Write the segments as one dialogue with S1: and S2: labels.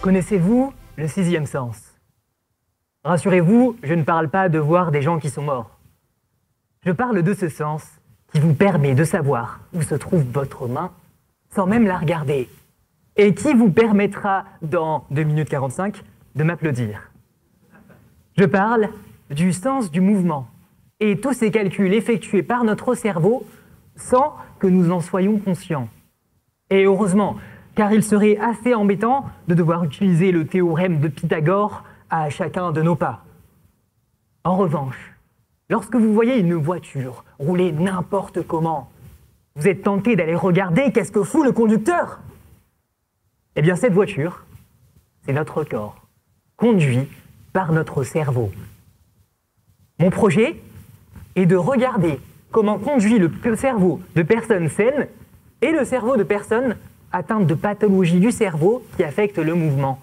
S1: Connaissez-vous le sixième sens? Rassurez-vous, je ne parle pas de voir des gens qui sont morts. Je parle de ce sens qui vous permet de savoir où se trouve votre main sans même la regarder et qui vous permettra, dans 2 minutes 45, de m'applaudir. Je parle du sens du mouvement et tous ces calculs effectués par notre cerveau sans que nous en soyons conscients. Et heureusement, car il serait assez embêtant de devoir utiliser le théorème de Pythagore à chacun de nos pas. En revanche, lorsque vous voyez une voiture rouler n'importe comment, vous êtes tenté d'aller regarder qu'est-ce que fout le conducteur. Eh bien, cette voiture, c'est notre corps, conduit par notre cerveau. Mon projet est de regarder comment conduit le cerveau de personnes saines et le cerveau de personnes atteintes de pathologies du cerveau qui affectent le mouvement,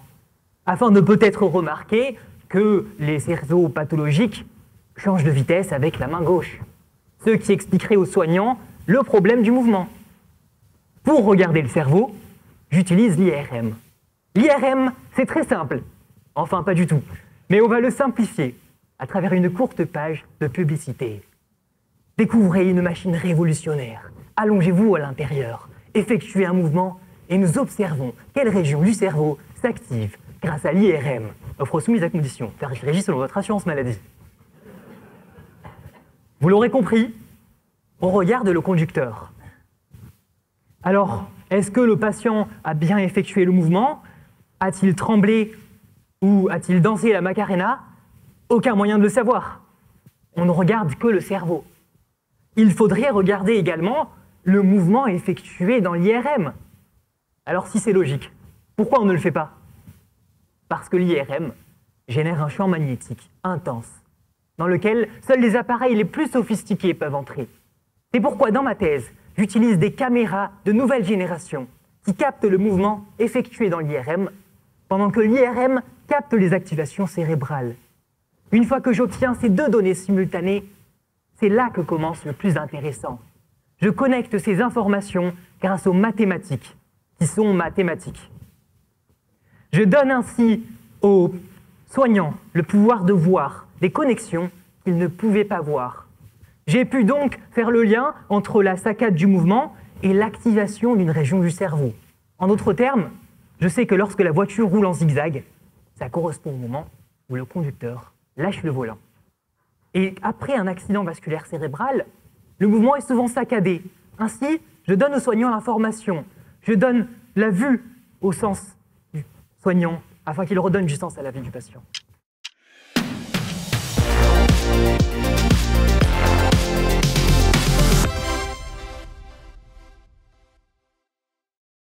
S1: afin de peut-être remarquer que les cerveaux pathologiques changent de vitesse avec la main gauche, ce qui expliquerait aux soignants le problème du mouvement. Pour regarder le cerveau, j'utilise l'IRM. L'IRM, c'est très simple. Enfin, pas du tout. Mais on va le simplifier à travers une courte page de publicité. Découvrez une machine révolutionnaire. Allongez-vous à l'intérieur, effectuez un mouvement et nous observons quelle région du cerveau s'active grâce à l'IRM. Offre soumise à condition, car je régis selon votre assurance maladie. Vous l'aurez compris, on regarde le conducteur. Alors, est-ce que le patient a bien effectué le mouvement? A-t-il tremblé ou a-t-il dansé la Macarena? Aucun moyen de le savoir. On ne regarde que le cerveau. Il faudrait regarder également le mouvement effectué dans l'IRM. Alors si c'est logique, pourquoi on ne le fait pas? Parce que l'IRM génère un champ magnétique intense, dans lequel seuls les appareils les plus sophistiqués peuvent entrer. C'est pourquoi dans ma thèse, j'utilise des caméras de nouvelle génération qui captent le mouvement effectué dans l'IRM, pendant que l'IRM capte les activations cérébrales. Une fois que j'obtiens ces deux données simultanées, c'est là que commence le plus intéressant. Je connecte ces informations grâce aux mathématiques, qui sont mathématiques. Je donne ainsi aux soignants le pouvoir de voir des connexions qu'ils ne pouvaient pas voir. J'ai pu donc faire le lien entre la saccade du mouvement et l'activation d'une région du cerveau. En d'autres termes, je sais que lorsque la voiture roule en zigzag, ça correspond au moment où le conducteur lâche le volant. Et après un accident vasculaire cérébral, le mouvement est souvent saccadé. Ainsi, je donne aux soignants l'information. Je donne la vue au sens du soignant afin qu'il redonne du sens à la vie du patient.